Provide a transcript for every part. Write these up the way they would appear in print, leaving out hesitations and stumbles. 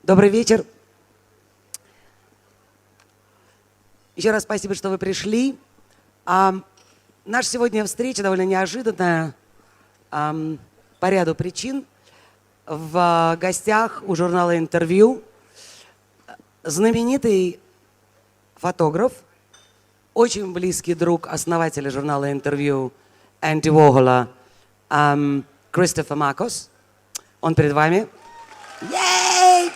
Добрый вечер. Еще раз спасибо, что вы пришли. Наша сегодня встреча довольно неожиданная по ряду причин. В гостях у журнала «Интервью» знаменитый фотограф, очень близкий друг основателя журнала «Интервью» Энди Уорхола, Кристофер Макос. Он перед вами. Yay!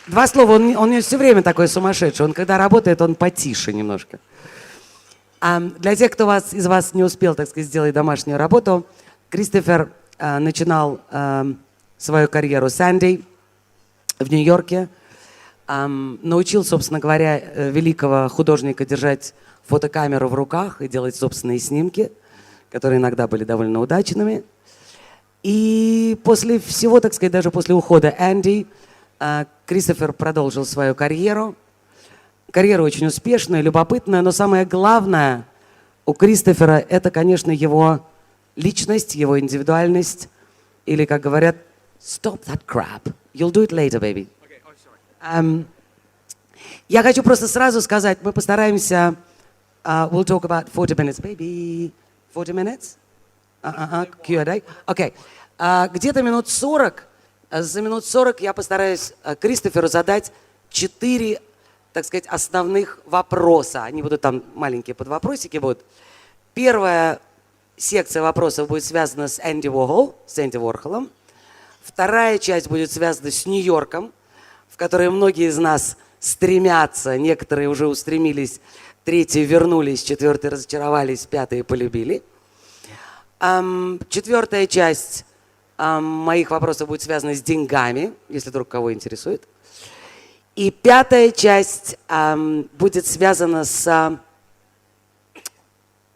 Два слова, он не все время такой сумасшедший. Он когда работает, он потише немножко. Для тех, кто из вас не успел, так сказать, сделать домашнюю работу, Кристофер начинал свою карьеру с Энди в Нью-Йорке. Научил, собственно говоря, великого художника держать фотокамеру в руках и делать собственные снимки, которые иногда были довольно удачными. И после всего, так сказать, даже после ухода Энди, Кристофер продолжил свою карьеру. Карьера очень успешная, любопытная, но самое главное у Кристофера — это, конечно, его личность, его индивидуальность. Или, как говорят, stop that crap. You'll do it later, baby. Я хочу просто сразу сказать, мы постараемся... we'll talk about 40 minutes, baby. 40 minutes? Q&A? Окей. Где-то минут 40. За минут 40 я постараюсь Кристоферу задать 4, так сказать, основных вопроса. Они будут там, маленькие подвопросики будут. Первая секция вопросов будет связана с Энди Уорхолом. Вторая часть будет связана с Нью-Йорком, в который многие из нас стремятся. Некоторые уже устремились, третьи вернулись, четвертые разочаровались, пятые полюбили. Четвертая часть моих вопросов будет связана с деньгами, если вдруг кого интересует. И пятая часть будет связана с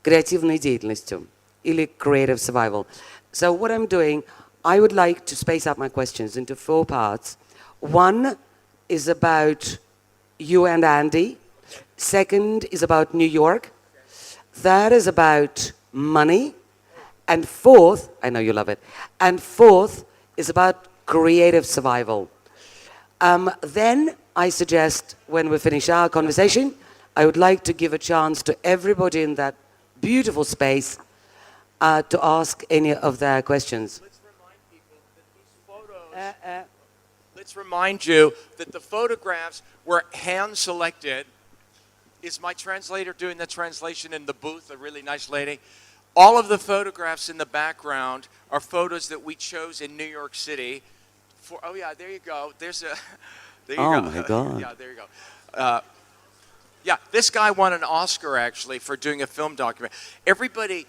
креативной деятельностью или creative survival. So what I'm doing, I would like to space out my questions into 4 parts. One is about you and Andy. Second is about New York. Third is about money. And fourth, I know you love it, and fourth is about creative survival. Then I suggest when we finish our conversation, I would like to give a chance to everybody in that beautiful space to ask any of their questions. Let's remind people that these photos, let's remind you that the photographs were hand-selected. Is my translator doing the translation in the booth, a really nice lady? All of the photographs in the background are photos that we chose in New York City. Oh yeah, there you go. There's a. There you go. Oh my God. Yeah, there you go. Yeah, this guy won an Oscar actually for doing a film document. Everybody,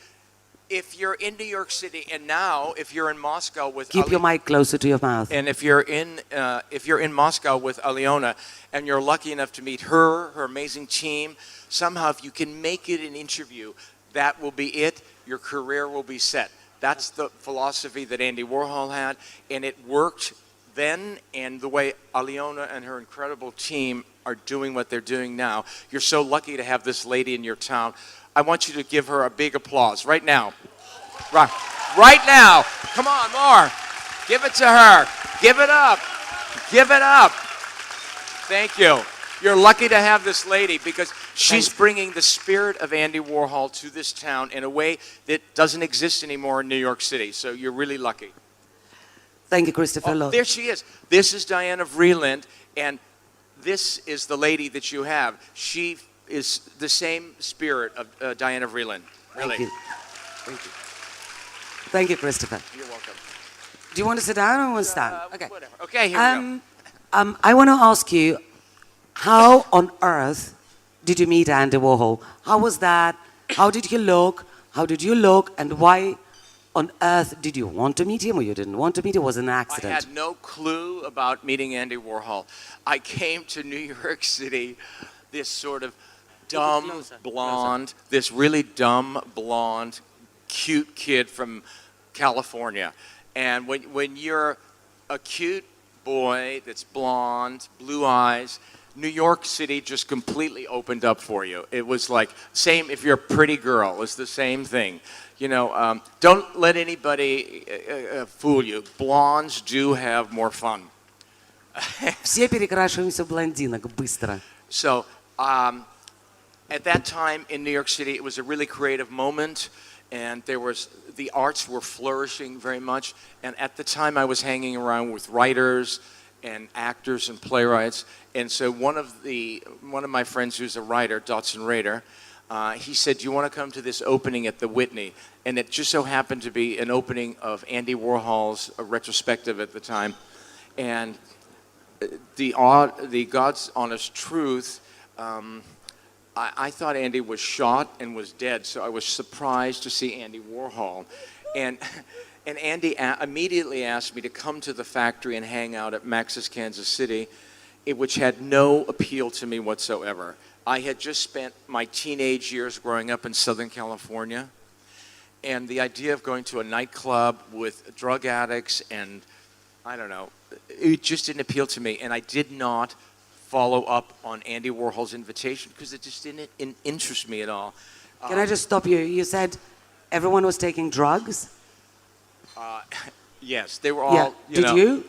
if you're in New York City, and now if you're in Moscow with Keep your mic closer to your mouth. and if you're in Moscow with Aliona, and you're lucky enough to meet her amazing team, somehow if you can make it an interview, that will be it. Your career will be set. That's the philosophy that Andy Warhol had, and it worked then, and the way Aliona and her incredible team are doing what they're doing now. You're so lucky to have this lady in your town. I want you to give her a big applause right now. Right now. Come on, more. Give it to her. Give it up. Give it up. Thank you. You're lucky to have this lady because she's bringing the spirit of Andy Warhol to this town in a way that doesn't exist anymore in New York City. So you're really lucky. Thank you, Christopher. Oh, there she is. This is Diana Vreeland, and this is the lady that you have. She is the same spirit of Diana Vreeland. Really. Thank you. Thank you. Thank you, Christopher. You're welcome. Do you want to sit down or want to stand? Okay. Whatever. Okay, here we go. I want to ask you, how on earth did you meet Andy Warhol? How was that? How did he look? How did you look? And why on earth did you want to meet him or you didn't want to meet him? It was an accident. I had no clue about meeting Andy Warhol. I came to New York City, this sort of dumb blonde, this really dumb blonde, cute kid from California. And when you're a cute boy that's blonde, blue eyes, New York City just completely opened up for you. It was like, same if you're a pretty girl, it's the same thing. You know, don't let anybody fool you. Blondes do have more fun. Все перекрашиваемся в блондинок быстро. So, at that time in New York City, it was a really creative moment, and the arts were flourishing very much. And at the time, I was hanging around with writers and actors and playwrights. And so one of my friends who's a writer, Dotson Rader, he said, "Do you want to come to this opening at the Whitney?" And it just so happened to be an opening of Andy Warhol's retrospective at the time. And the God's honest truth, I thought Andy was shot and was dead, so I was surprised to see Andy Warhol. And Andy immediately asked me to come to the factory and hang out at Max's Kansas City, which had no appeal to me whatsoever. I had just spent my teenage years growing up in Southern California, and the idea of going to a nightclub with drug addicts and, I don't know, it just didn't appeal to me, and I did not follow up on Andy Warhol's invitation because it just didn't interest me at all. Can I just stop you? You said everyone was taking drugs? Yes, they were all. Yeah. Did you?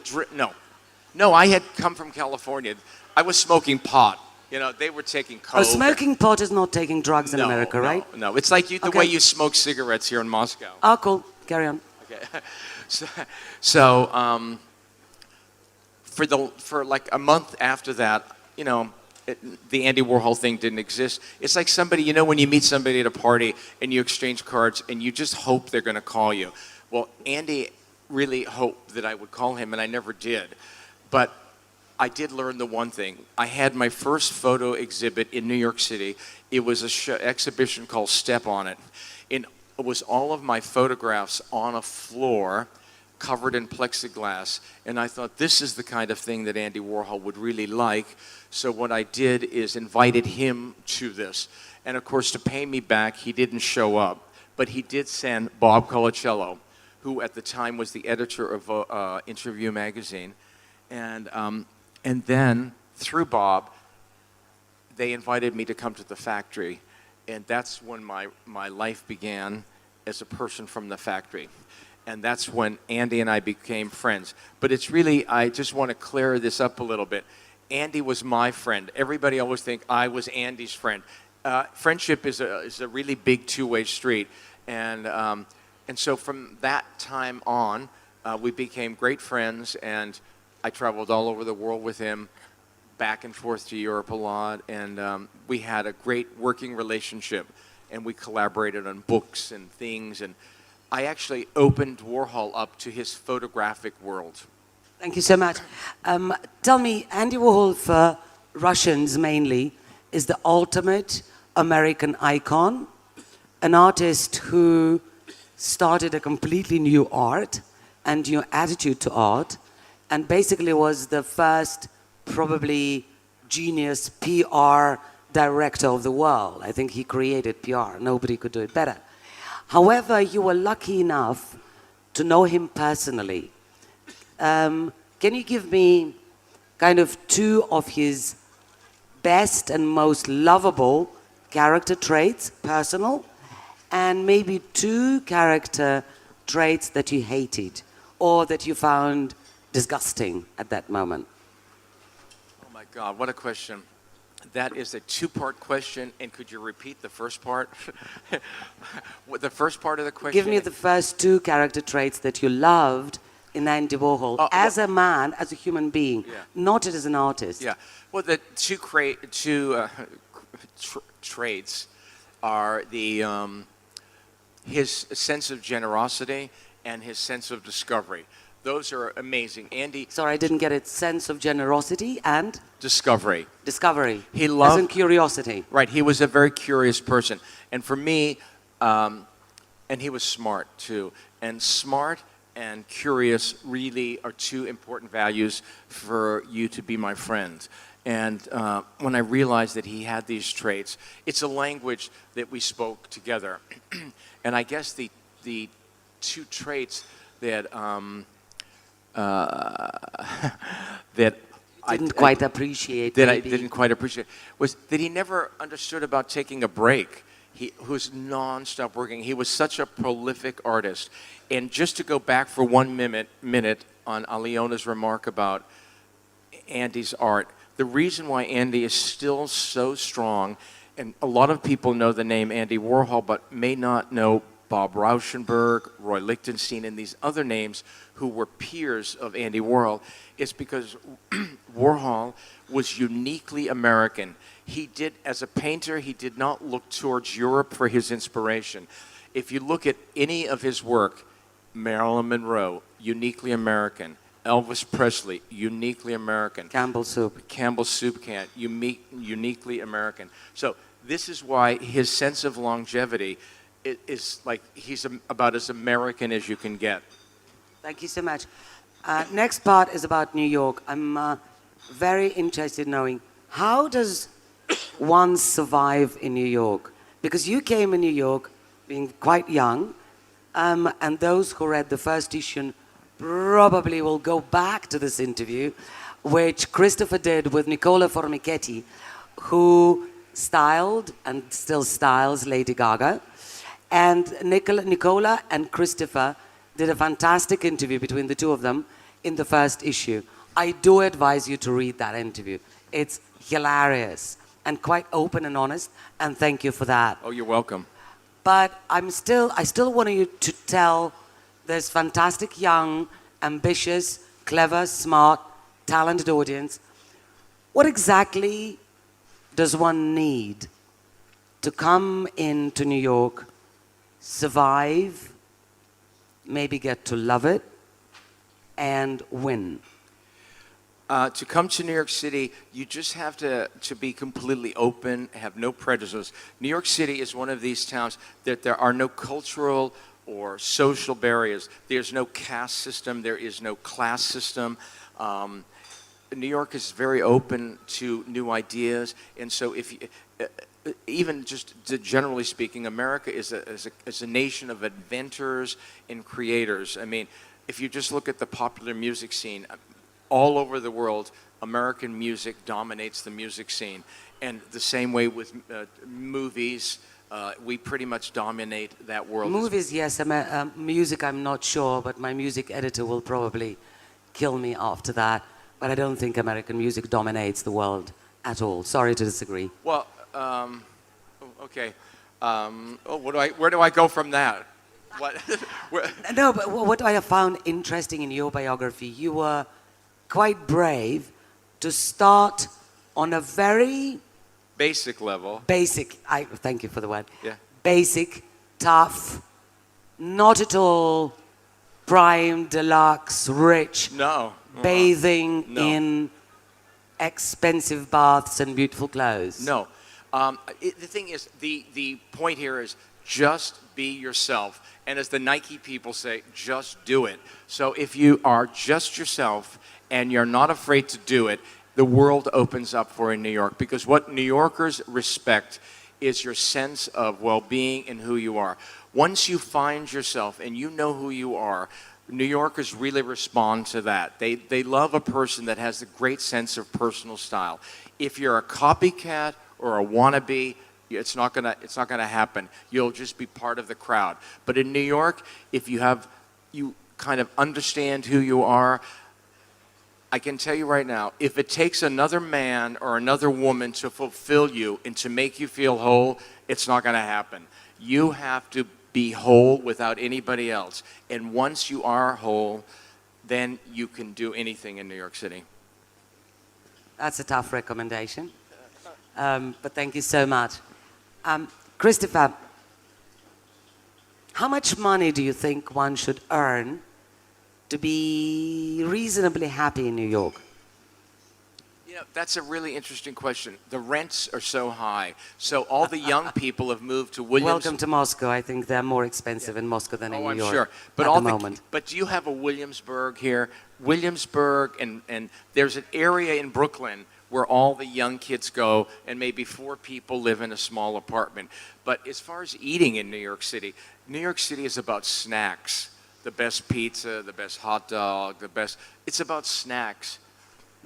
No, I had come from California. I was smoking pot. You know, they were taking coke. Oh, smoking pot is not taking drugs in America, right? No, it's like the way you smoke cigarettes here in Moscow. Oh, cool. Carry on. Okay, so for like a month after that, you know, the Andy Warhol thing didn't exist. It's like somebody, you know, when you meet somebody at a party and you exchange cards and you just hope they're going to call you. Well, Andy really hoped that I would call him, and I never did. But I did learn the one thing. I had my first photo exhibit in New York City. It was an exhibition called Step on It. It was all of my photographs on a floor covered in plexiglass. And I thought, this is the kind of thing that Andy Warhol would really like. So what I did is invited him to this. And of course, to pay me back, he didn't show up. But he did send Bob Colacello, who at the time was the editor of Interview magazine. And then, through Bob, they invited me to come to the factory. And that's when my life began as a person from the factory. And that's when Andy and I became friends. But it's really, I just want to clear this up a little bit. Andy was my friend. Everybody always think I was Andy's friend. Friendship is a really big two-way street. And so from that time on, we became great friends, and I traveled all over the world with him, back and forth to Europe a lot, and we had a great working relationship, and we collaborated on books and things, and I actually opened Warhol up to his photographic world. Thank you so much. Tell me, Andy Warhol, for Russians mainly, is the ultimate American icon, an artist who started a completely new art and new attitude to art, and basically was the first probably genius PR director of the world. I think he created PR. Nobody could do it better. However, you were lucky enough to know him personally. Can you give me kind of two of his best and most lovable character traits, personal, and maybe two character traits that you hated or that you found disgusting at that moment? Oh my God, what a question. That is a two-part question, and could you repeat the first part? The first part of the question? Give me the first two character traits that you loved in Andy Warhol as a man, as a human being, not as an artist. Yeah, well, the two traits are his sense of generosity and his sense of discovery. Those are amazing. Andy... Sorry, I didn't get it. Sense of generosity and? Discovery. Discovery. He loved... As in curiosity. Right. He was a very curious person. And for me, and he was smart, too. And smart and curious really are two important values for you to be my friend. And when I realized that he had these traits, it's a language that we spoke together. And I guess the two traits that that didn't quite appreciate. That I maybe. didn't quite appreciate was that he never understood about taking a break. He was nonstop working. He was such a prolific artist. And just to go back for 1 minute on Aleona's remark about Andy's art, the reason why Andy is still so strong, and a lot of people know the name Andy Warhol, but may not know Bob Rauschenberg, Roy Lichtenstein, and these other names who were peers of Andy Warhol, is because Warhol was uniquely American. He did, as a painter, he did not look towards Europe for his inspiration. If you look at any of his work, Marilyn Monroe, uniquely American. Elvis Presley, uniquely American. Campbell's soup. Campbell's Soup Can, uniquely American. So this is why his sense of longevity is like he's about as American as you can get. Thank you so much. Next part is about New York. I'm very interested in knowing, how does one survive in New York? Because you came in New York being quite young, and those who read the first issue probably will go back to this interview, which Christopher did with Nicola Formichetti, who styled and still styles Lady Gaga. And Nicola and Christopher did a fantastic interview between the two of them in the first issue. I do advise you to read that interview. It's hilarious and quite open and honest, and thank you for that. Oh, you're welcome. But I still want you to tell this fantastic, young, ambitious, clever, smart, talented audience, what exactly does one need to come into New York, survive, maybe get to love it, and win? To come to New York City, you just have to be completely open, have no prejudices. New York City is one of these towns that there are no cultural or social barriers. There's no caste system. There is no class system. New York is very open to new ideas. And so if you, even just generally speaking, America is a nation of inventors and creators. I mean, if you just look at the popular music scene, all over the world, American music dominates the music scene. And the same way with movies, we pretty much dominate that world. Movies, yes. Music, I'm not sure, but my music editor will probably kill me after that. But I don't think American music dominates the world at all. Sorry to disagree. Well, okay. Where do I go from that? What? No, but what I have found interesting in your biography, you were quite brave to start on a very basic level. Thank you for the word. Yeah. Basic, tough, not at all prime, deluxe, rich. No. Bathing No. in expensive baths and beautiful clothes. No. The thing is, the point here is just be yourself. And as the Nike people say, just do it. So if you are just yourself and you're not afraid to do it, the world opens up for you in New York. Because what New Yorkers respect is your sense of well-being and who you are. Once you find yourself and you know who you are, New Yorkers really respond to that. They love a person that has a great sense of personal style. If you're a copycat or a wannabe, it's not gonna happen. You'll just be part of the crowd. But in New York, if you kind of understand who you are, I can tell you right now, if it takes another man or another woman to fulfill you and to make you feel whole, it's not gonna happen. You have to be whole without anybody else. And once you are whole, then you can do anything in New York City. That's a tough recommendation. But thank you so much. Christopher, how much money do you think one should earn to be reasonably happy in New York? You know, that's a really interesting question. The rents are so high. So all the young people have moved to Williamsburg. Welcome to Moscow. I think they're more expensive in Moscow than in New I'm York sure. But at all the moment. But do you have a Williamsburg here? Williamsburg, and there's an area in Brooklyn where all the young kids go, and maybe 4 people live in a small apartment. But as far as eating in New York City is about snacks. The best pizza, the best hot dog, it's about snacks.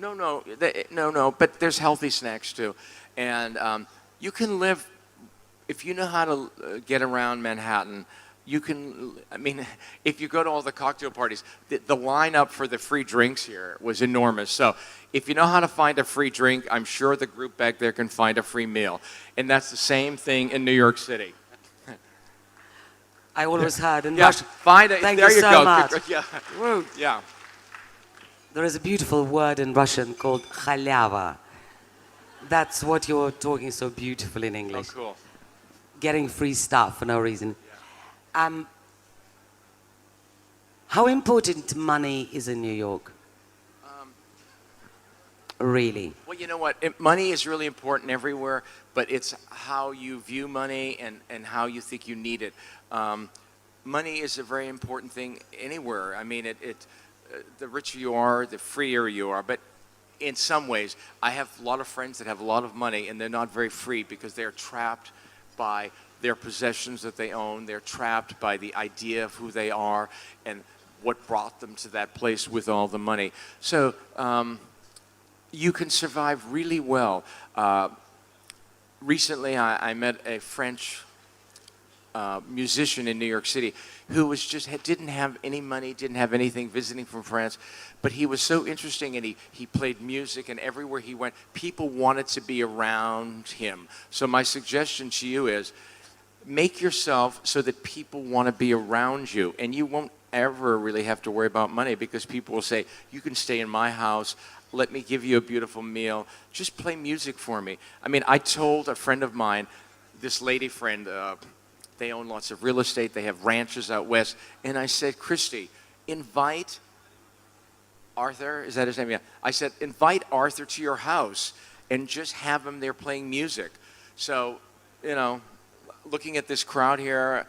No. But there's healthy snacks too, and you can live if you know how to get around Manhattan. You can. I mean, if you go to all the cocktail parties, the lineup for the free drinks here was enormous. So if you know how to find a free drink, I'm sure the group back there can find a free meal, and that's the same thing in New York City. I always heard in Yeah, Russia. find it. Thank There you you so go. much. Yeah. Woo. Yeah. There is a beautiful word in Russian called халява. That's what you're talking so beautiful in Oh, English. cool. Getting free stuff for no reason. How important money is in New York? Really? Well, you know what? Money is really important everywhere, but it's how you view money and how you think you need it. Money is a very important thing anywhere. I mean, the richer you are, the freer you are. But in some ways, I have a lot of friends that have a lot of money, and they're not very free because they're trapped by their possessions that they own. They're trapped by the idea of who they are and what brought them to that place with all the money. So you can survive really well. Recently, I met a French musician in New York City who was didn't have any money, didn't have anything, visiting from France, but he was so interesting, and he played music, and everywhere he went, people wanted to be around him. So my suggestion to you is, make yourself so that people want to be around you, and you won't ever really have to worry about money, because people will say, you can stay in my house, let me give you a beautiful meal, just play music for me. I mean, I told a friend of mine, this lady friend, they own lots of real estate, they have ranches out west, and I said, Christy, invite Arthur, is that his name? Yeah. I said, invite Arthur to your house and just have him there playing music. So, you know, looking at this crowd here,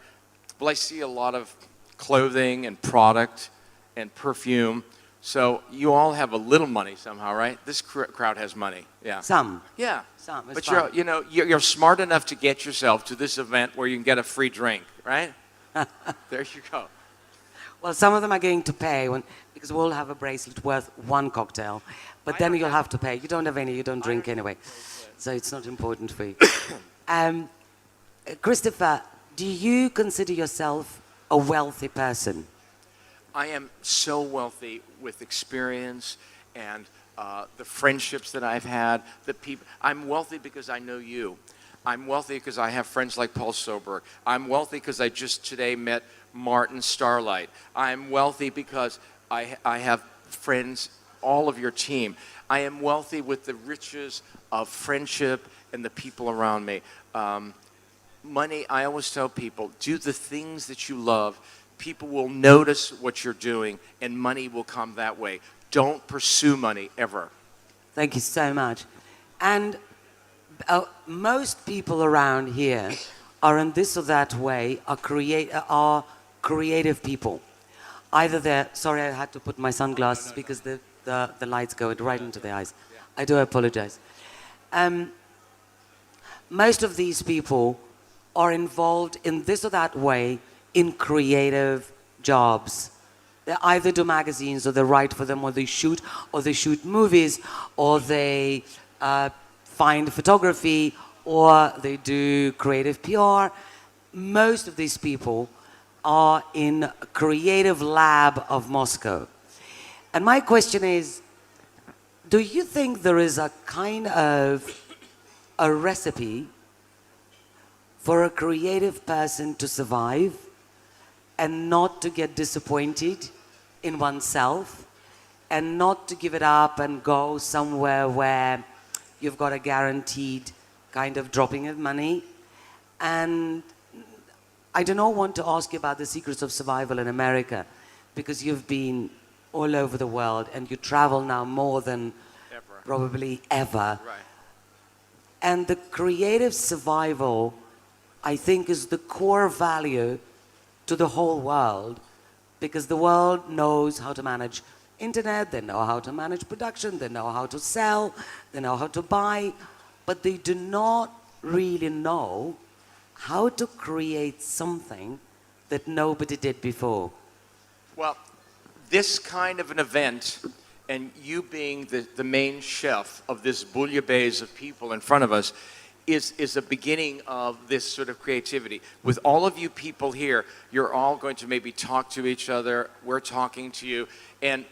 well, I see a lot of clothing and product and perfume. So you all have a little money somehow, right? This crowd has money. Yeah. Some. Yeah. Some. It's But fine. you're smart enough to get yourself to this event where you can get a free drink, right? There you go. Well, some of them are going to pay because we'll have a bracelet worth one cocktail, but then you'll have to pay. You don't have any, you don't drink anyway, so it's not important for you. Christopher, do you consider yourself a wealthy person? I am so wealthy with experience and the friendships that I've had. The people. I'm wealthy because I know you. I'm wealthy because I have friends like Paul Soberg. I'm wealthy because I just today met Martin Starlight. I'm wealthy because I have friends, all of your team. I am wealthy with the riches of friendship and the people around me. Money, I always tell people, do the things that you love. People will notice what you're doing, and money will come that way. Don't pursue money ever. Thank you so much. And most people around here are in this or that way are creative people. Either they're, sorry, I had to put my sunglasses because the lights go right into the eyes. I do apologize. Most of these people are involved in this or that way in creative jobs. They either do magazines, or they write for them, or they shoot movies, or they find photography, or they do creative PR. Most of these people are in a creative lab of Moscow. And my question is, do you think there is a kind of a recipe for a creative person to survive and not to get disappointed in oneself and not to give it up and go somewhere where you've got a guaranteed kind of dropping of money? And I do not want to ask you about the secrets of survival in America, because you've been all over the world and you travel now more than probably ever. Right. And the creative survival, I think, is the core value to the whole world, because the world knows how to manage internet, they know how to manage production, they know how to sell, they know how to buy, but they do not really know how to create something that nobody did before. Well, this kind of an event and you being the main chef of this bouillabaisse of people in front of us is a beginning of this sort of creativity. With all of you people here, you're all going to maybe talk to each other. We're talking to you. And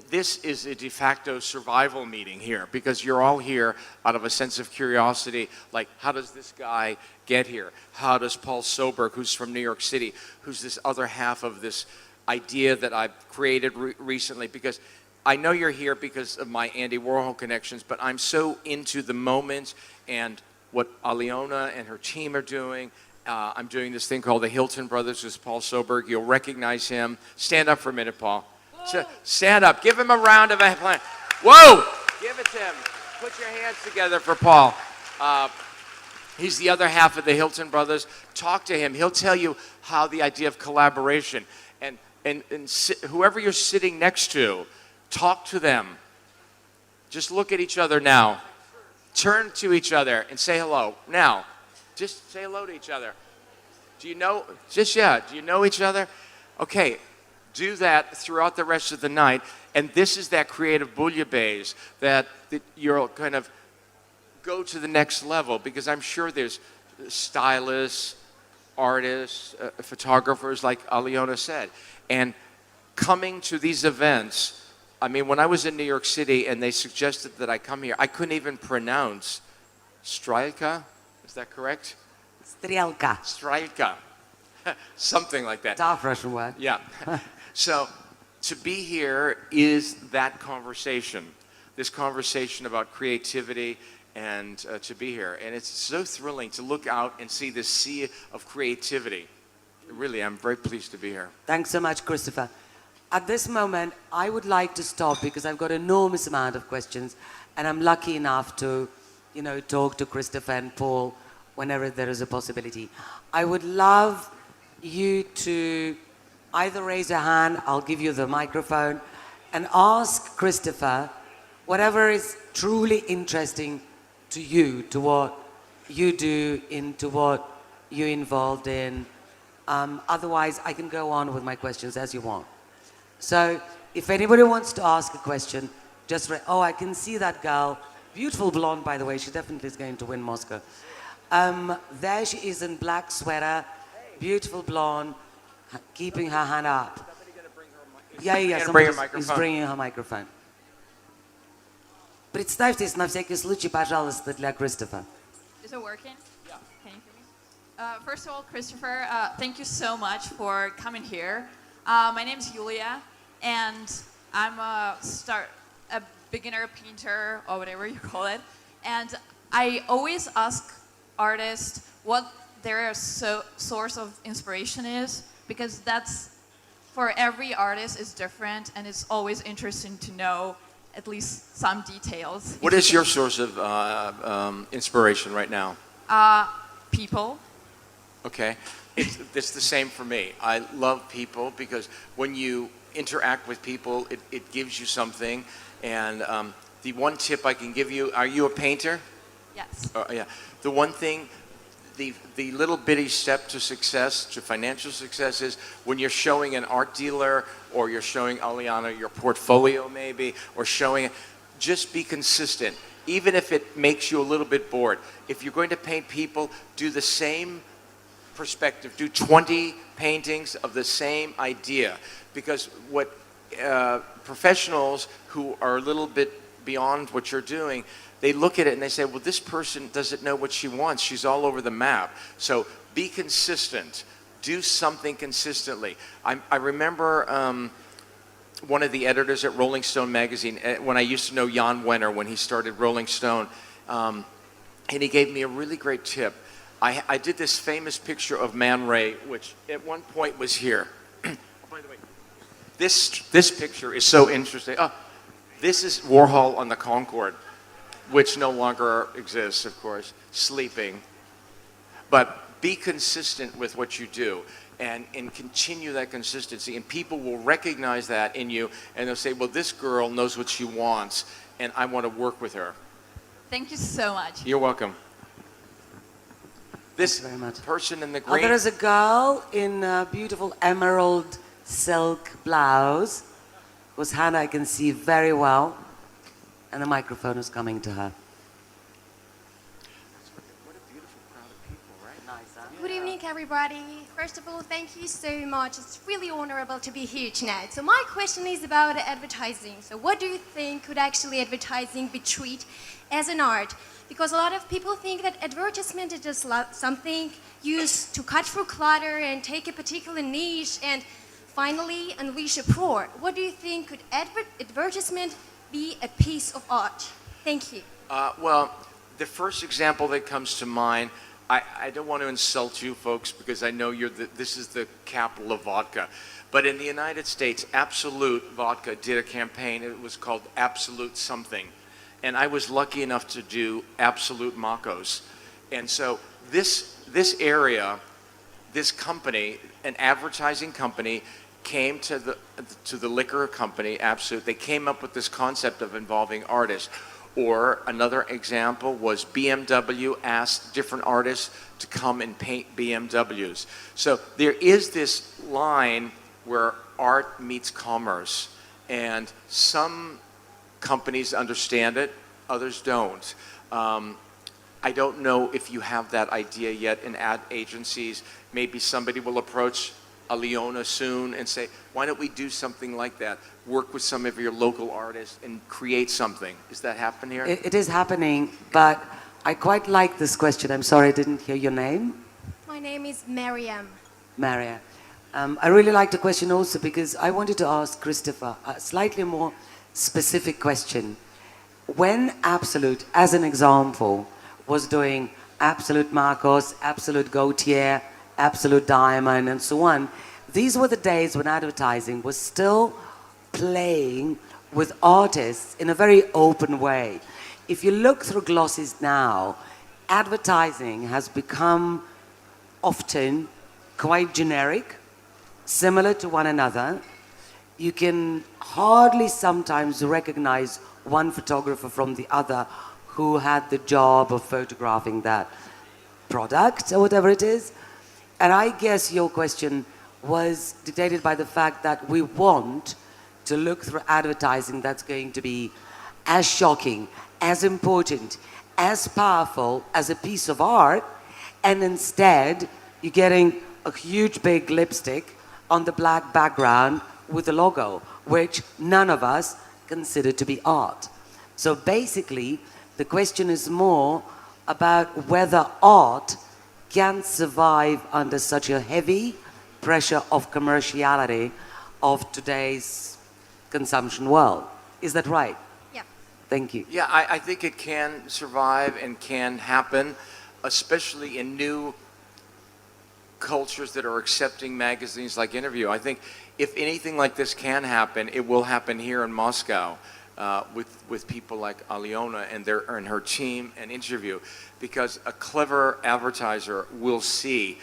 this is a de facto survival meeting here because you're all here out of a sense of curiosity, like how does this guy get here? How does Paul Soberg, who's from New York City, who's this other half of this idea that I've created recently? Because I know you're here because of my Andy Warhol connections, but I'm so into the moment and what Alyona and her team are doing. I'm doing this thing called the Hilton Brothers with Paul Soberg. You'll recognize him. Stand up for a minute, Paul. Stand up. Give him a round of applause. Whoa! Give it to him. Put your hands together for Paul. He's the other half of the Hilton Brothers. Talk to him. He'll tell you how the idea of collaboration and whoever you're sitting next to, talk to them. Just look at each other now. Turn to each other and say hello. Now, just say hello to each other. Do you know each other? Okay, do that throughout the rest of the night. And this is that creative bouillabaisse that you'll kind of go to the next level, because I'm sure there's stylists, artists, photographers, like Alyona said. And coming to these events, I mean, when I was in New York City and they suggested that I come here, I couldn't even pronounce Strelka. Is that correct? Strelka. Strelka. Something like that. Tough Russian word. Yeah. So to be here is that conversation, this conversation about creativity and to be here. And it's so thrilling to look out and see this sea of creativity. Really, I'm very pleased to be here. Thanks so much, Christopher. At this moment, I would like to stop because I've got an enormous amount of questions, and I'm lucky enough to, talk to Christopher and Paul whenever there is a possibility. I would love you to either raise a hand, I'll give you the microphone, and ask Christopher whatever is truly interesting to you, to what you do, to what you're involved in. Otherwise, I can go on with my questions as you want. So if anybody wants to ask a question, just I can see that girl, beautiful blonde, by the way. She definitely is going to win Moscow. There she is in black sweater, beautiful blonde, keeping her hand up. Somebody is bringing her microphone. Представьтесь на всякий случай, пожалуйста, для Кристофера. Is it working? Yeah. Can you hear me? First of all, Christopher, thank you so much for coming here. My name is Yulia, and I'm a beginner painter, or whatever you call it. And I always ask artists what their source of inspiration is, because that's, for every artist, is different, and it's always interesting to know at least some details. What is your source of inspiration right now? People. Okay. It's the same for me. I love people because when you interact with people, it gives you something. And the one tip I can give you, are you a painter? Yes. Yeah. The one thing, the little bitty step to success, to financial success, is when you're showing an art dealer or you're showing Alyona your portfolio maybe, or showing, just be consistent. Even if it makes you a little bit bored. If you're going to paint people, do the same perspective. Do 20 paintings of the same idea, because what professionals who are a little bit beyond what you're doing, they look at it and they say, well, this person doesn't know what she wants. She's all over the map. So be consistent. Do something consistently. I remember one of the editors at Rolling Stone magazine, when I used to know Jan Wenner when he started Rolling Stone, and he gave me a really great tip. I did this famous picture of Man Ray, which at one point was here. Oh, by the way, this picture is so interesting. Oh, this is Warhol on the Concorde, which no longer exists, of course, sleeping. But be consistent with what you do and continue that consistency. And people will recognize that in you, and they'll say, well, this girl knows what she wants, and I want to work with her. Thank you so much. You're welcome. This very much. person in the green. There is a girl in a beautiful emerald silk blouse. whose hand I can see very well, and the microphone is coming to her. What a beautiful crowd of people, right? Nice, huh? Good evening, everybody. First of all, thank you so much. It's really honorable to be here tonight. So my question is about advertising. So what do you think could actually advertising be treated as an art? Because a lot of people think that advertisement is just something used to cut through clutter and take a particular niche and finally unleash a pour. What do you think could advertisement be a piece of art? Thank you. Well, the first example that comes to mind, I don't want to insult you folks because I know this is the capital of vodka. But in the United States, Absolute Vodka did a campaign. It was called Absolute Something. And I was lucky enough to do Absolute Makos. And so this area, this company, an advertising company, came to the liquor company, Absolute. They came up with this concept of involving artists. Or another example was BMW asked different artists to come and paint BMWs. So there is this line where art meets commerce. And some companies understand it, others don't. I don't know if you have that idea yet in ad agencies. Maybe somebody will approach Aliona soon and say, why don't we do something like that? Work with some of your local artists and create something. Does that happen here? It is happening, but I quite like this question. I'm sorry I didn't hear your name. My name is Mariam. Maria. I really like the question also because I wanted to ask Christopher a slightly more specific question. When Absolute, as an example, was doing Absolute Marcos, Absolute Gautier, Absolute Diamond, and so on, these were the days when advertising was still playing with artists in a very open way. If you look through glosses now, advertising has become often quite generic, similar to one another. You can hardly sometimes recognize one photographer from the other who had the job of photographing that product or whatever it is. And I guess your question was dictated by the fact that we want to look through advertising that's going to be as shocking, as important, as powerful as a piece of art, and instead you're getting a huge big lipstick on the black background with a logo, which none of us consider to be art. So basically, the question is more about whether art can survive under such a heavy pressure of commerciality of today's consumption world. Is that right? Yeah. Thank you. Yeah, I think it can survive and can happen, especially in new cultures that are accepting magazines like Interview. I think if anything like this can happen, it will happen here in Moscow with people like Aliona and her team and Interview, because a clever advertiser will see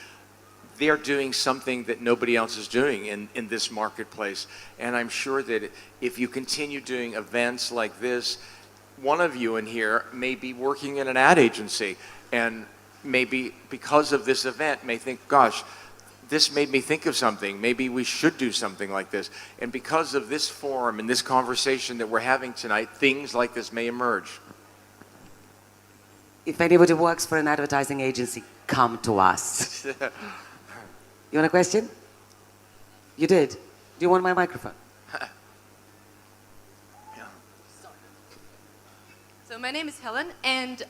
they're doing something that nobody else is doing in this marketplace. And I'm sure that if you continue doing events like this, one of you in here may be working in an ad agency and maybe because of this event may think, gosh, this made me think of something. Maybe we should do something like this. And because of this forum and this conversation that we're having tonight, things like this may emerge. If anybody works for an advertising agency, come to us. You want a question? You did. Do you want my microphone? Yeah. So my name is Helen, and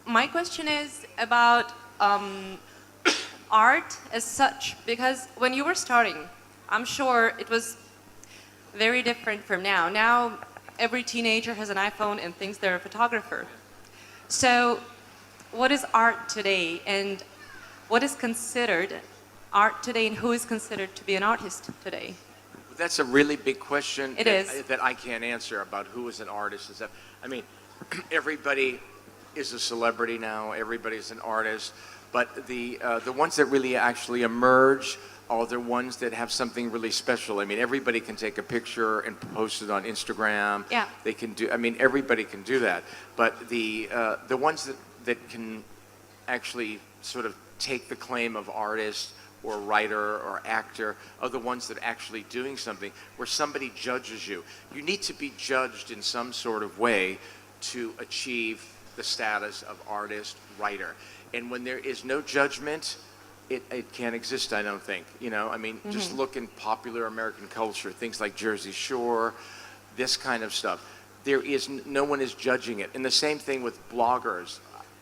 my question is about art as such, because when you were starting, I'm sure it was very different from now. Now, every teenager has an iPhone and thinks they're a photographer. So, what is art today, and what is considered art today, and who is considered to be an artist today? That's a really big question. It is. That I can't answer about who is an artist. I mean, everybody is a celebrity now. Everybody's an artist. But the ones that really actually emerge are the ones that have something really special. I mean, everybody can take a picture and post it on Instagram. Yeah. They can do. I mean, everybody can do that. But the ones that can actually sort of take the claim of artist or writer or actor are the ones that are actually doing something where somebody judges you. You need to be judged in some sort of way to achieve the status of artist, writer. And when there is no judgment, it can't exist, I don't think. You know, I mean, just look in popular American culture, things like Jersey Shore, this kind of stuff. There is, no one is judging it. And the same thing with bloggers.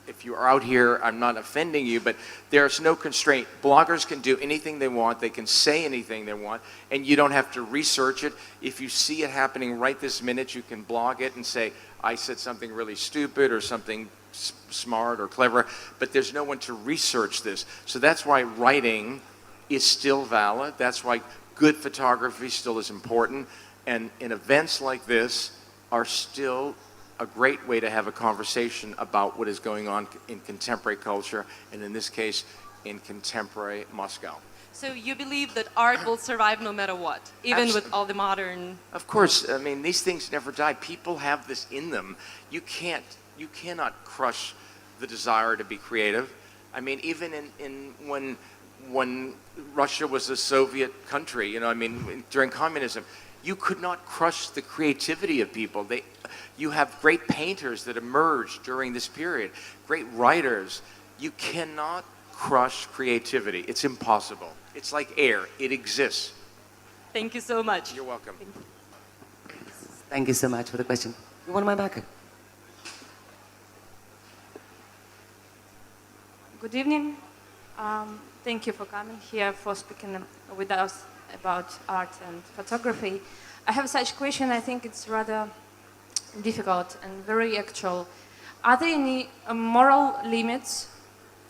If you are out here, I'm not offending you, but there's no constraint. Bloggers can do anything they want. They can say anything they want, and you don't have to research it. If you see it happening right this minute, you can blog it and say, I said something really stupid or something smart or clever, but there's no one to research this. So that's why writing is still valid. That's why good photography still is important. And in events like this are still a great way to have a conversation about what is going on in contemporary culture, and in this case, in contemporary Moscow. So you believe that art will survive no matter what, even with all the modern... Of course, I mean, these things never die. People have this in them. You cannot crush the desire to be creative. I mean, even when Russia was a Soviet country, you know, I mean, during communism, you could not crush the creativity of people. You have great painters that emerged during this period, great writers. You cannot crush creativity. It's impossible. It's like air. It exists. Thank you so much. You're welcome. Thank you so much for the question. You want my back? Good evening. Thank you for coming here, for speaking with us about art and photography. I have such a question. I think it's rather difficult and very actual. Are there any moral limits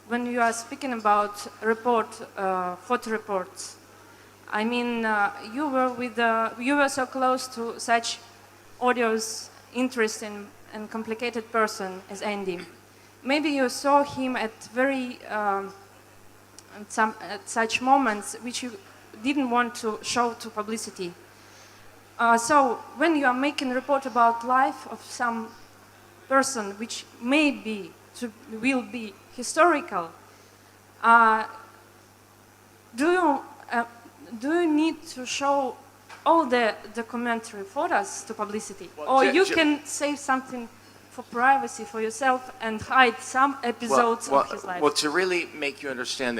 when you are speaking about photo reports? I mean, you were so close to such audience interesting and complicated person as Andy. Maybe you saw him at such moments which you didn't want to show to publicity. So when you are making a report about life of some person which will be historical, do you need to show all the documentary photos to publicity? Well, or you can save something for privacy for yourself and hide some episodes of his life? Well, to really make you understand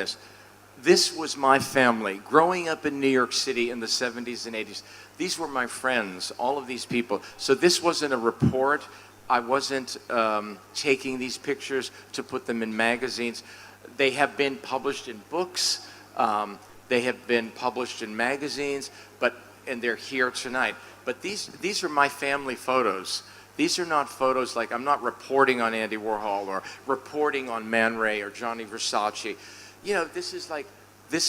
this was my family. Growing up in New York City in the 70s and 80s, these were my friends, all of these people. So this wasn't a report. I wasn't taking these pictures to put them in magazines. They have been published in books. They have been published in magazines, and they're here tonight. But these are my family photos. These are not photos like, I'm not reporting on Andy Warhol or reporting on Man Ray or Gianni Versace. You know, this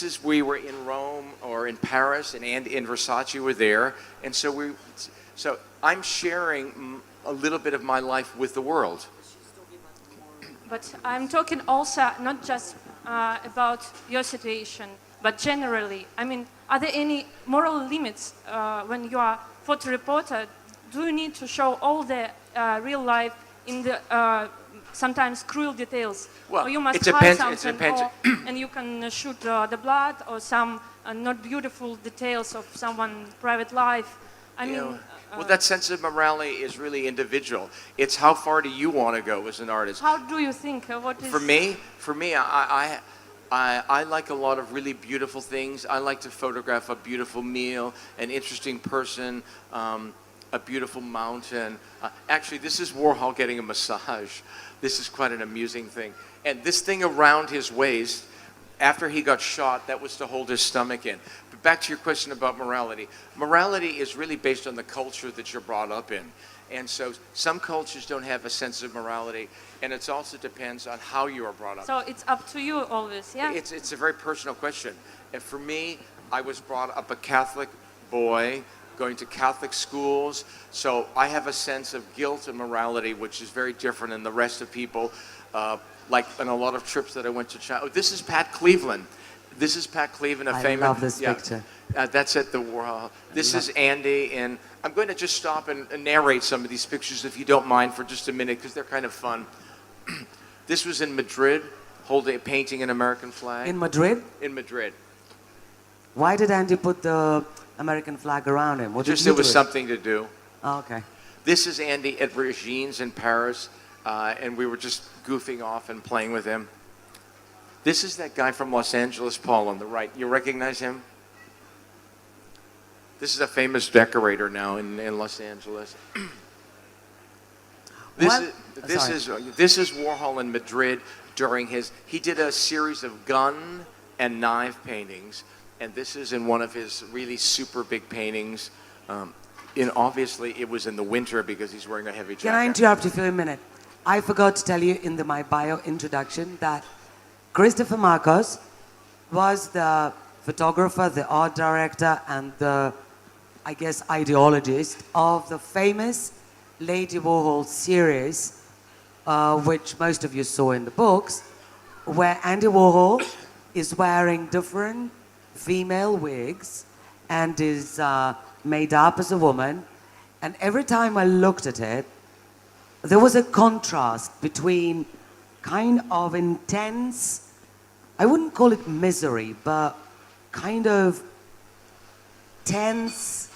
is we were in Rome or in Paris, and Andy and Versace were there, and so I'm sharing a little bit of my life with the world. But I'm talking also not just about your situation, but generally. I mean, are there any moral limits when you are a photo reporter? Do you need to show all the real life in the sometimes cruel details? Well, or you must it hide depends. something, and you can shoot the blood or some not beautiful details of someone's private life. I mean, well, that sense of morality is really individual. It's how far do you want to go as an artist? how do you think? What is... For me, I like a lot of really beautiful things. I like to photograph a beautiful meal, an interesting person, a beautiful mountain. Actually, this is Warhol getting a massage. This is quite an amusing thing. And this thing around his waist, after he got shot, that was to hold his stomach in. But back to your question about morality. Morality is really based on the culture that you're brought up in. And so some cultures don't have a sense of morality, and it also depends on how you are brought up. So it's up to you always, yeah? It's a very personal question. And for me, I was brought up a Catholic boy, going to Catholic schools, so I have a sense of guilt and morality, which is very different than the rest of people. Like on a lot of trips that I went to China. Oh, this is Pat Cleveland. This is Pat Cleveland, I love this picture. That's at the Warhol. This is Andy, and I'm going to just stop and narrate some of these pictures, if you don't mind, for just a minute, because they're kind of fun. This was in Madrid, holding, painting an American flag. In Madrid? In Madrid. Why did Andy put the American flag around him? What did Just you it was do? something to do. Oh, okay. This is Andy at Regine's in Paris, and we were just goofing off and playing with him. This is that guy from Los Angeles, Paul, on the right. You recognize him? This is a famous decorator now in Los Angeles. What? This is Warhol in Madrid during he did a series of gun and knife paintings, and this is in one of his really super big paintings. Obviously it was in the winter because he's wearing a heavy jacket. Can I interrupt you for a minute? I forgot to tell you in my bio introduction that Kристофер Макоса was the photographer, the art director, and the, I guess, ideologist of the famous Lady Warhol series, which most of you saw in the books, where Andy Warhol is wearing different female wigs and is made up as a woman. And every time I looked at it, there was a contrast between kind of intense, I wouldn't call it misery, but kind of tense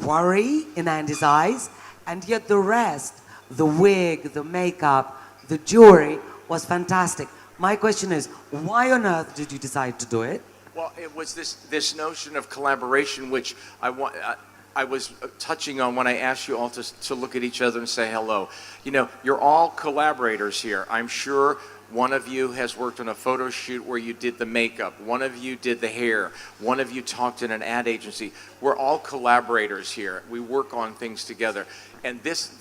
worry in Andy's eyes, and yet the rest, the wig, the makeup, the jewelry was fantastic. My question is, why on earth did you decide to do it? Well, it was this notion of collaboration, which I was touching on when I asked you all to look at each other and say hello. You know, you're all collaborators here. I'm sure one of you has worked on a photo shoot where you did the makeup. One of you did the hair. One of you talked in an ad agency. We're all collaborators here. We work on things together. And this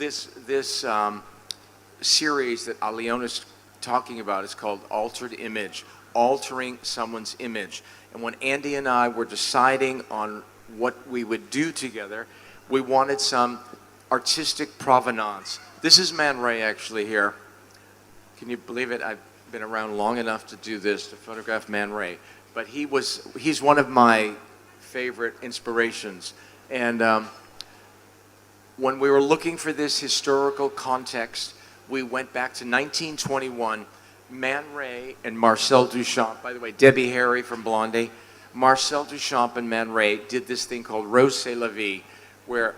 series that Alena's talking about is called Altered Image, altering someone's image. And when Andy and I were deciding on what we would do together, we wanted some artistic provenance. This is Man Ray actually here. Can you believe it? I've been around long enough to do this, to photograph Man Ray. But he's one of my favorite inspirations. And when we were looking for this historical context, we went back to 1921. Man Ray and Marcel Duchamp, by the way, Debbie Harry from Blondie, Marcel Duchamp and Man Ray did this thing called Rose c'est la vie, where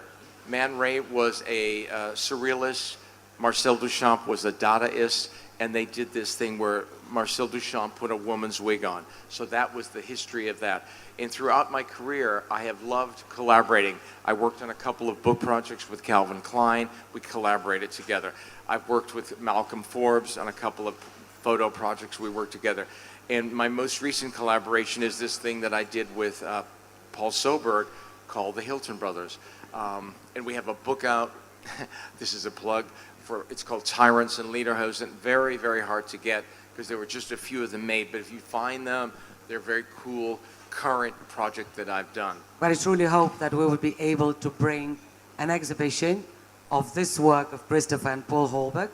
Man Ray was a surrealist, Marcel Duchamp was a Dadaist, and they did this thing where Marcel Duchamp put a woman's wig on. So that was the history of that. And throughout my career, I have loved collaborating. I worked on a couple of book projects with Calvin Klein. We collaborated together. I've worked with Malcolm Forbes on a couple of photo projects. We worked together. And my most recent collaboration is this thing that I did with Paul Soberg called The Hilton Brothers. And we have a book out. This is a plug. It's called Tyrants and Lederhosen. Very, very hard to get because there were just a few of them made. But if you find them, they're a very cool, current project that I've done. But I truly hope that we will be able to bring an exhibition of this work of Christopher and Paul Holberg,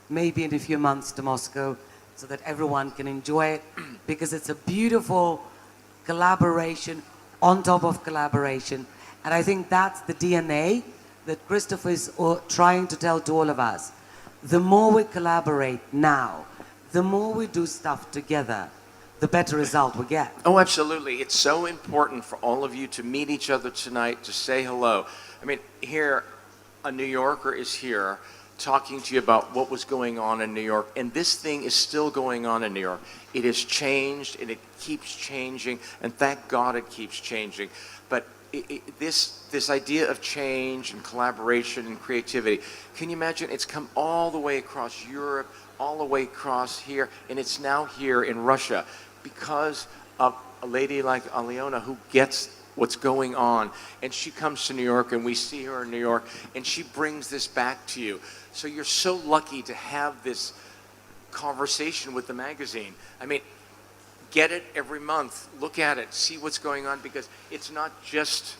maybe in a few months to Moscow, so that everyone can enjoy it, because it's a beautiful collaboration on top of collaboration. And I think that's the DNA that Christopher is trying to tell to all of us. The more we collaborate now, the more we do stuff together, the better result we get. Oh, absolutely. It's so important for all of you to meet each other tonight, to say hello. I mean, here, a New Yorker is here talking to you about what was going on in New York, and this thing is still going on in New York. It has changed, and it keeps changing, and thank God it keeps changing. But this idea of change and collaboration and creativity, can you imagine? It's come all the way across Europe, all the way across here, and it's now here in Russia because of a lady like Alena who gets what's going on, and she comes to New York, and we see her in New York, and she brings this back to you. So you're so lucky to have this conversation with the magazine. I mean, get it every month, look at it, see what's going on, because it's not just,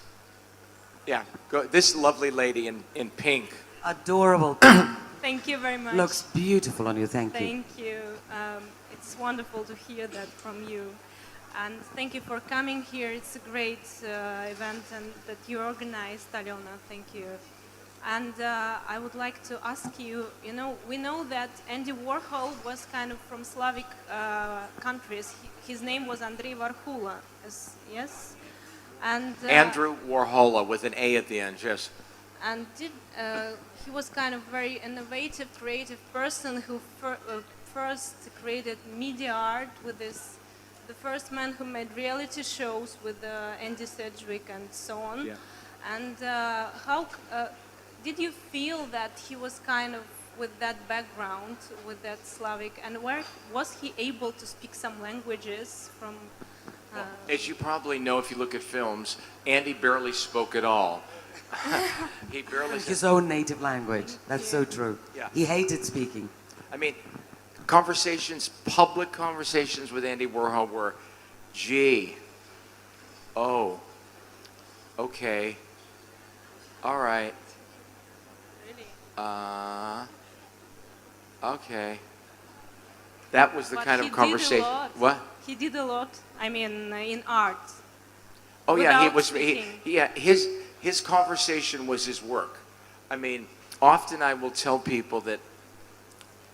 this lovely lady in pink. Adorable. Thank you very much. Looks beautiful on you, thank you. Thank you. It's wonderful to hear that from you. And thank you for coming here. It's a great event and that you organized, Alena. Thank you. And I would like to ask you, we know that Andy Warhol was kind of from Slavic countries. His name was Andrei Varhula, yes? And Andrew Warhol with an A at the end, yes. And he was kind of very innovative, creative person who first created media art with the first man who made reality shows with Andy Sedgwick and so on. Yeah. And how did you feel that he was kind of with that background, with that Slavic, and where was he able to speak some languages from? As you probably know if you look at films, Andy barely spoke at all. He barely His own native language. That's so true. Yeah. He hated speaking. I mean, public conversations with Andy Warhol were, gee, oh, okay, all right, okay. That was the But kind he of conversation. did a lot. What? He did a lot. I mean, in art. Oh yeah, Without speaking. His conversation was his work. I mean, often I will tell people that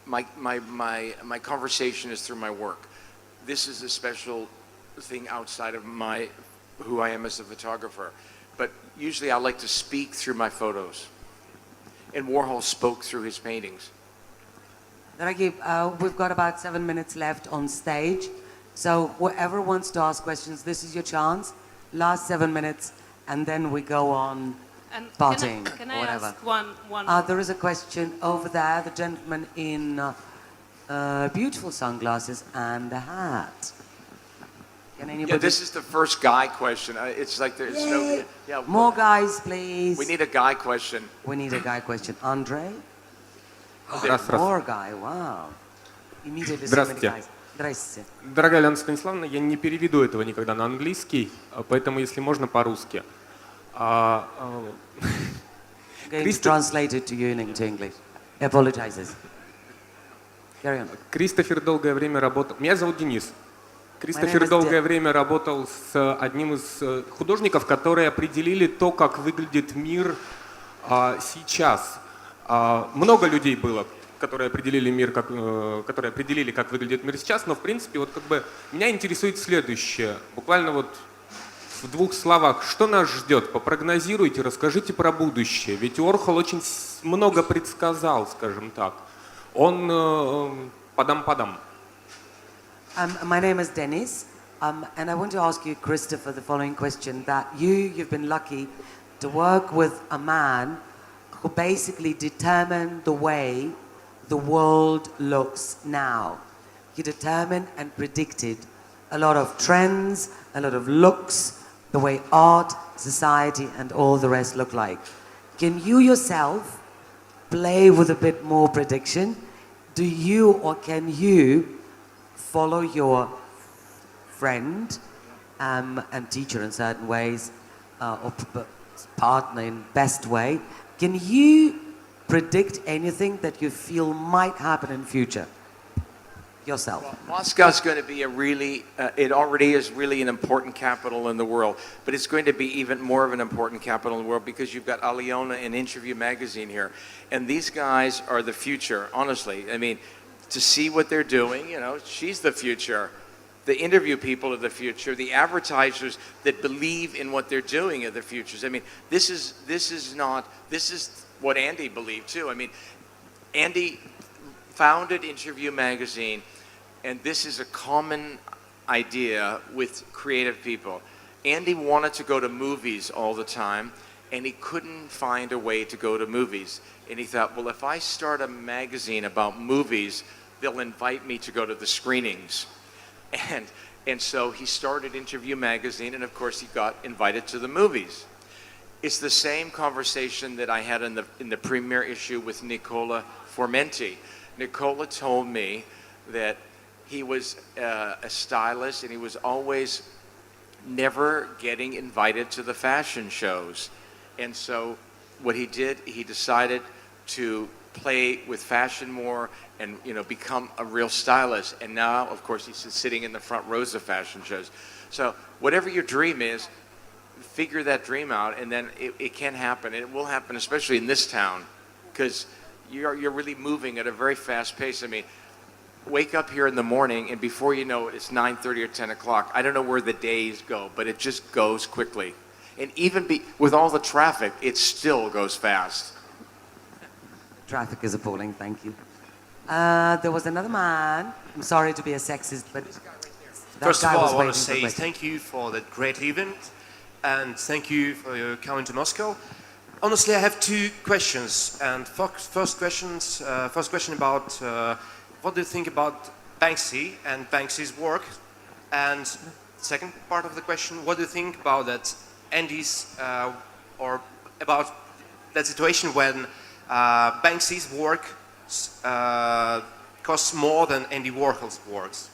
my conversation is through my work. This is a special thing outside of who I am as a photographer. But usually I like to speak through my photos. And Warhol spoke through his paintings. Dорогие, we've got about 7 minutes left on stage. So whoever wants to ask questions, this is your chance. Last 7 minutes, and then we go on And partying can or I whatever. ask one? There is a question over there. The gentleman in beautiful sunglasses and a hat. Can anybody? Yeah, this is the first guy question. It's like there's no... Yeah, More guys, please. we need a guy question. We need a guy question. Andre? Раз. More guy, wow. Immediately so many Здравствуйте. guys. Здрасте. Дорогая Алена Станиславовна, я не переведу этого никогда на английский, поэтому, если можно, по-русски. I'm going to translate it to you into English. Apologizes. Carry on. Кристофер долгое время работал... Меня зовут Денис. My name Кристофер is долгое время работал с одним из художников, которые определили то, как выглядит мир сейчас. Много людей было, которые определили мир, которые определили, как выглядит мир сейчас, но в принципе вот как бы меня интересует следующее. Буквально вот в 2 словах, что нас ждет? Попрогнозируйте, расскажите про будущее. Ведь Уорхол очень много предсказал, скажем так. Он падам-падам. My name is Dennis, and I want to ask you, Christopher, the following question: that you've been lucky to work with a man who basically determined the way the world looks now. He determined and predicted a lot of trends, a lot of looks, the way art, society, and all the rest look like. Can you yourself play with a bit more prediction? Do you or can you follow your friend and teacher in certain ways, or partner in best way? Can you predict anything that you feel might happen in future yourself? Moscow's going to be it already is really an important capital in the world, but it's going to be even more of an important capital in the world because you've got Alyona and Interview Magazine here. And these guys are the future, honestly. I mean, to see what they're doing, she's the future. The interview people are the future. The advertisers that believe in what they're doing are the futures. I mean, this is what Andy believed too. I mean, Andy founded Interview Magazine, and this is a common idea with creative people. Andy wanted to go to movies all the time, and he couldn't find a way to go to movies. And he thought, well, if I start a magazine about movies, they'll invite me to go to the screenings. And so he started Interview Magazine, and of course he got invited to the movies. It's the same conversation that I had in the premiere issue with Nicola Formenti. Nicola told me that he was a stylist and he was always never getting invited to the fashion shows. And so what he did, he decided to play with fashion more and become a real stylist. And now, of course, he's sitting in the front rows of fashion shows. So whatever your dream is, figure that dream out, and then it can happen. It will happen, especially in this town, because you're really moving at a very fast pace. I mean, wake up here in the morning, and before you know it, it's 9:30 or 10 o'clock. I don't know where the days go, but it just goes quickly. And even with all the traffic, it still goes fast. Traffic is appalling, thank you. There was another man. I'm sorry to be a sexist, but First of all, I want to say thank you for that great event, and thank you for your coming to Moscow. Honestly, I have two questions. And first question about what do you think about Banksy and Banksy's work? And second part of the question, what do you think about that Andy's or about that situation when Banksy's work costs more than Andy Warhol's works?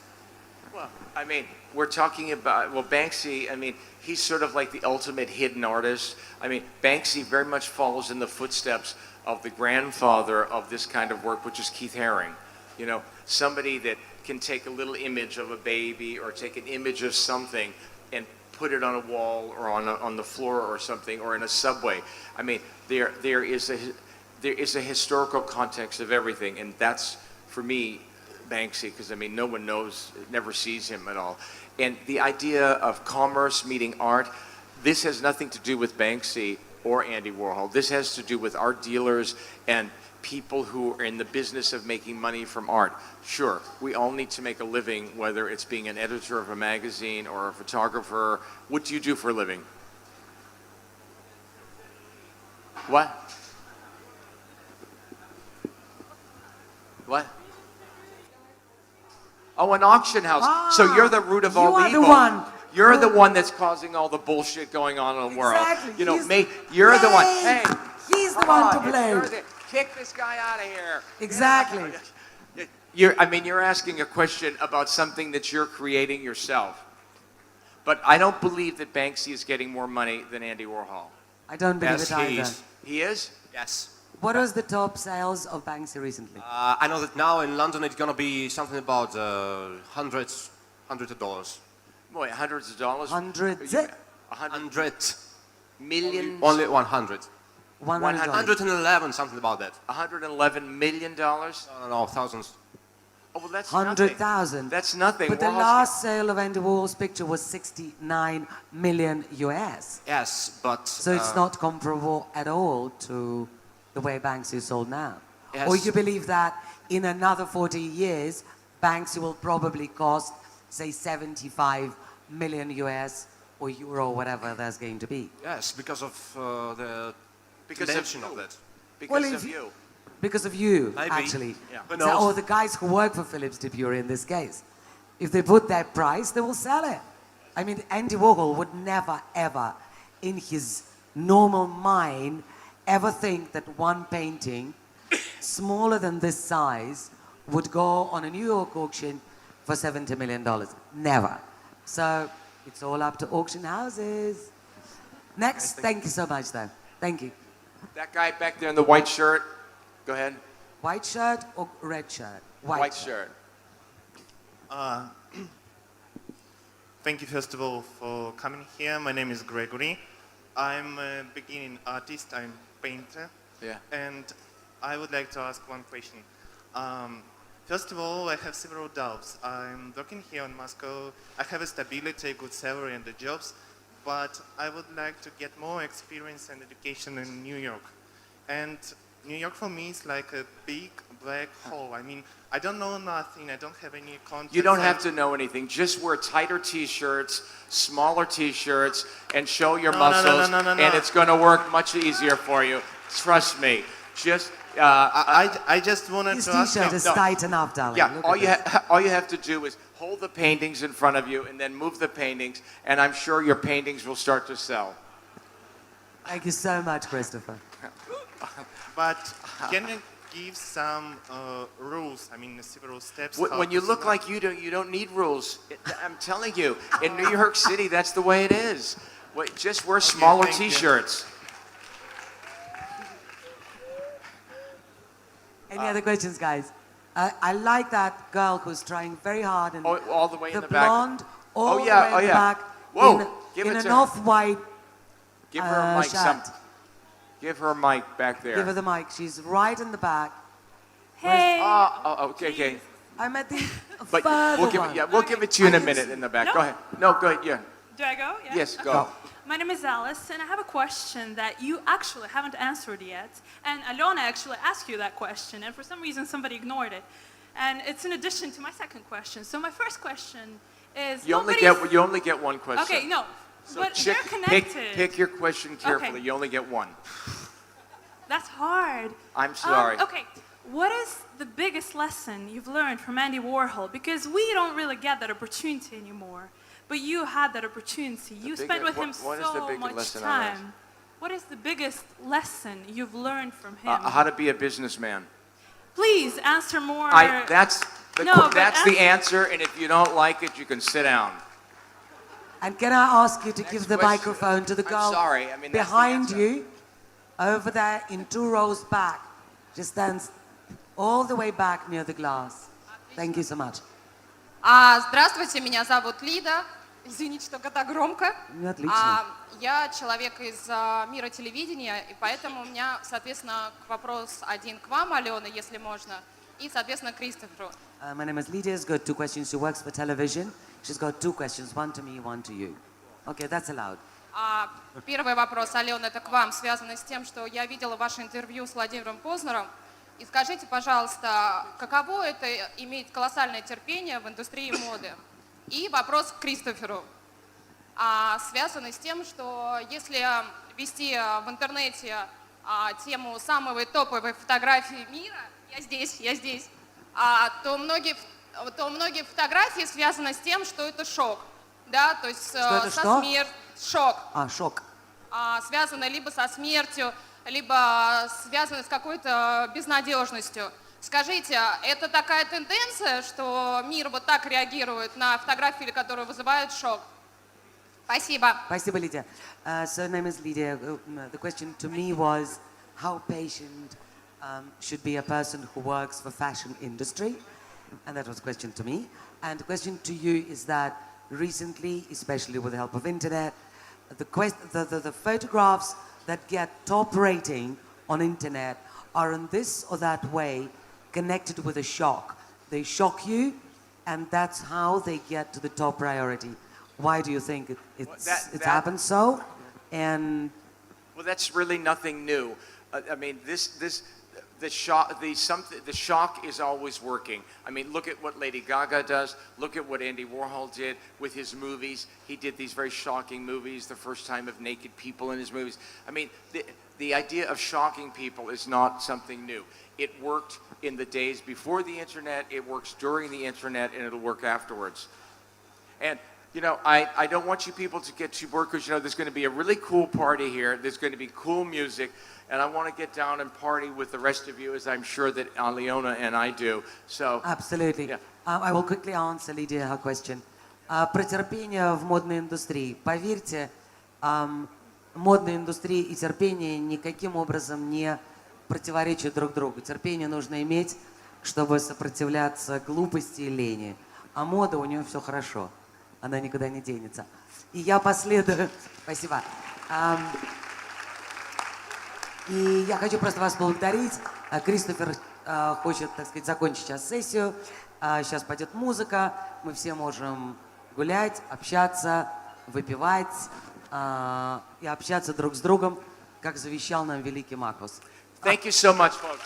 Well, I mean, we're talking about, Banksy, I mean, he's sort of like the ultimate hidden artist. I mean, Banksy very much follows in the footsteps of the grandfather of this kind of work, which is Keith Haring. You know, somebody that can take a little image of a baby or take an image of something and put it on a wall or on the floor or something, or in a subway. I mean, there is a historical context of everything, and that's, for me, Banksy, because I mean, no one knows, never sees him at all. And the idea of commerce meeting art, this has nothing to do with Banksy or Andy Warhol. This has to do with art dealers and people who are in the business of making money from art. Sure, we all need to make a living, whether it's being an editor of a magazine or a photographer. What do you do for a living? What? What? Oh, an auction house. So you're the root of all evil. You are the one. You're the one that's causing all the bullshit going on in the world. Exactly. You know, you're the one. Hey, he's the come one on, to blame. Kick this guy out of here. Exactly. You're asking a question about something that you're creating yourself. But I don't believe that Banksy is getting more money than Andy Warhol. I don't believe it either. He is? Yes. What was the top sales of Banksy recently? I know that now in London it's gonna be something about hundreds of dollars. Boy, hundreds of dollars? Hundreds? 100 millions? Only 100. 100. 111, something about that. $111 million? No, thousands. Oh, well, that's 100,000. That's nothing. But the last sale of Andy Warhol's picture was 69 million US. Yes, but... So it's not comparable at all to the way Banksy is sold now. Yes. Or you believe that in another 40 years, Banksy will probably cost, say, 75 million US or euro, whatever there's going to be. Yes, because of the dimension of that. Because of you. Because of you, Maybe. actually. Yeah. Who So, knows? or the guys who work for Philips Dupuy in this case. If they put that price, they will sell it. I mean, Andy Warhol would never, ever, in his normal mind, ever think that one painting smaller than this size would go on a New York auction for $70 million. Never. So it's all up to auction houses. Next, thank you so much, though. Thank you. That guy back there in the white shirt, go ahead. White shirt or red shirt? White shirt. Thank you, first of all, for coming here. My name is Gregory. I'm a beginning artist. I'm a painter. Yeah. And I would like to ask one question. First of all, I have several doubts. I'm working here in Moscow. I have a stability, a good salary, and the jobs. But I would like to get more experience and education in New York. And New York for me is like a big black hole. I mean, I don't know nothing. I don't have any contacts. You don't have to know anything. Just wear tighter T-shirts, smaller T-shirts, and show your muscles, and it's going to work much easier for you. Trust me. Just I just wanted His to ask T-shirt you. is tight enough, darling. yeah. Look All at this. all you have to do is hold the paintings in front of you, and then move the paintings, and I'm sure your paintings will start to sell. Thank you so much, Christopher. But can you give some rules? I mean, several steps. When you look like you don't need rules. I'm telling you, in New York City, that's the way it is. Just wear smaller thank you. T-shirts. Any other questions, guys? I like that girl who's trying very hard and Oh, all the way in the the back. blonde, all Oh, yeah, the way in the yeah. back, Whoa, give in it an to her. off-white Give her a mic. shirt. Give her a mic back there. Give her the mic. She's right in the back. Hey. Okay. I'm at the But further we'll give one. it. Yeah, we'll give it to you in a minute in the back. No. Go ahead. No, go ahead. Yeah. Do I go? Yeah? Yes, Okay. go. My name is Alice, and I have a question that you actually haven't answered yet. And Alena actually asked you that question, and for some reason somebody ignored it. And it's in addition to my second question. So my first question is... You only get one question. Okay, no. So but they're connected. pick your question carefully. Okay. You only get one. That's hard. I'm sorry. Okay. What is the biggest lesson you've learned from Andy Warhol? Because we don't really get that opportunity anymore. But you had that opportunity. You spent with him what is the so biggest much lesson I learned? time. What is the biggest lesson you've learned from him? How to be a businessman. Please answer more. That's the answer, and if you don't like it, you can sit down. And can I ask you to give the question. microphone to the I'm girl sorry, I mean, that's the behind answer. you, over there in 2 rows back. Just stands all the way back near the glass. Thank you so much. Здравствуйте, меня зовут Лида. Извините, что так громко. Ну, отлично. Я человек из мира телевидения, и поэтому у меня, соответственно, вопрос один к вам, Алена, если можно, и, соответственно, Кристоферу. My name is Lydia. She's got 2 questions. She works for television. She's got 2 questions, one to me, one to you. Okay, that's allowed. Первый вопрос, Алена, это к вам, связанный с тем, что я видела ваше интервью с Владимиром Познером. И скажите, пожалуйста, каково это иметь колоссальное терпение в индустрии моды? И вопрос к Кристоферу, связанный с тем, что если вести в интернете тему самой топовой фотографии мира, я здесь, то многие фотографии связаны с тем, что это шок, да, то есть со смертью, шок. Шок. Связаны либо со смертью, либо связаны с какой-то безнадежностью. Скажите, это такая тенденция, что мир вот так реагирует на фотографии, которые вызывают шок? Спасибо. Спасибо, Lydia. So, name is Lydia. The question to me was, how patient should be a person who works for fashion industry? And that was a question to me. And the question to you is that recently, especially with the help of internet, the photographs that get top rating on internet are in this or that way connected with a shock. They shock you, and that's how they get to the top priority. Why do you think it's happened so? And well, that's really nothing new. I mean, the shock is always working. I mean, look at what Lady Gaga does. Look at what Andy Warhol did with his movies. He did these very shocking movies, the first time of naked people in his movies. I mean, the idea of shocking people is not something new. It worked in the days before the internet, it works during the internet, and it'll work afterwards. And you know, I don't want you people to get too bored because, you know, there's going to be a really cool party here. There's going to be cool music. And I want to get down and party with the rest of you, as I'm sure that Alyona and I do. So, absolutely. Yeah. I will quickly answer Lydia her question. Про терпение в модной индустрии. Поверьте, модная индустрия и терпение никаким образом не противоречат друг другу. Терпение нужно иметь, чтобы сопротивляться глупости и лени. А мода, у нее все хорошо. Она никуда не денется. И я последую... Спасибо. И я хочу просто вас поблагодарить. Кристофер хочет, так сказать, закончить сейчас сессию. Сейчас пойдет музыка. Мы все можем гулять, общаться, выпивать и общаться друг с другом, как завещал нам великий Макос. Thank you so much, folks.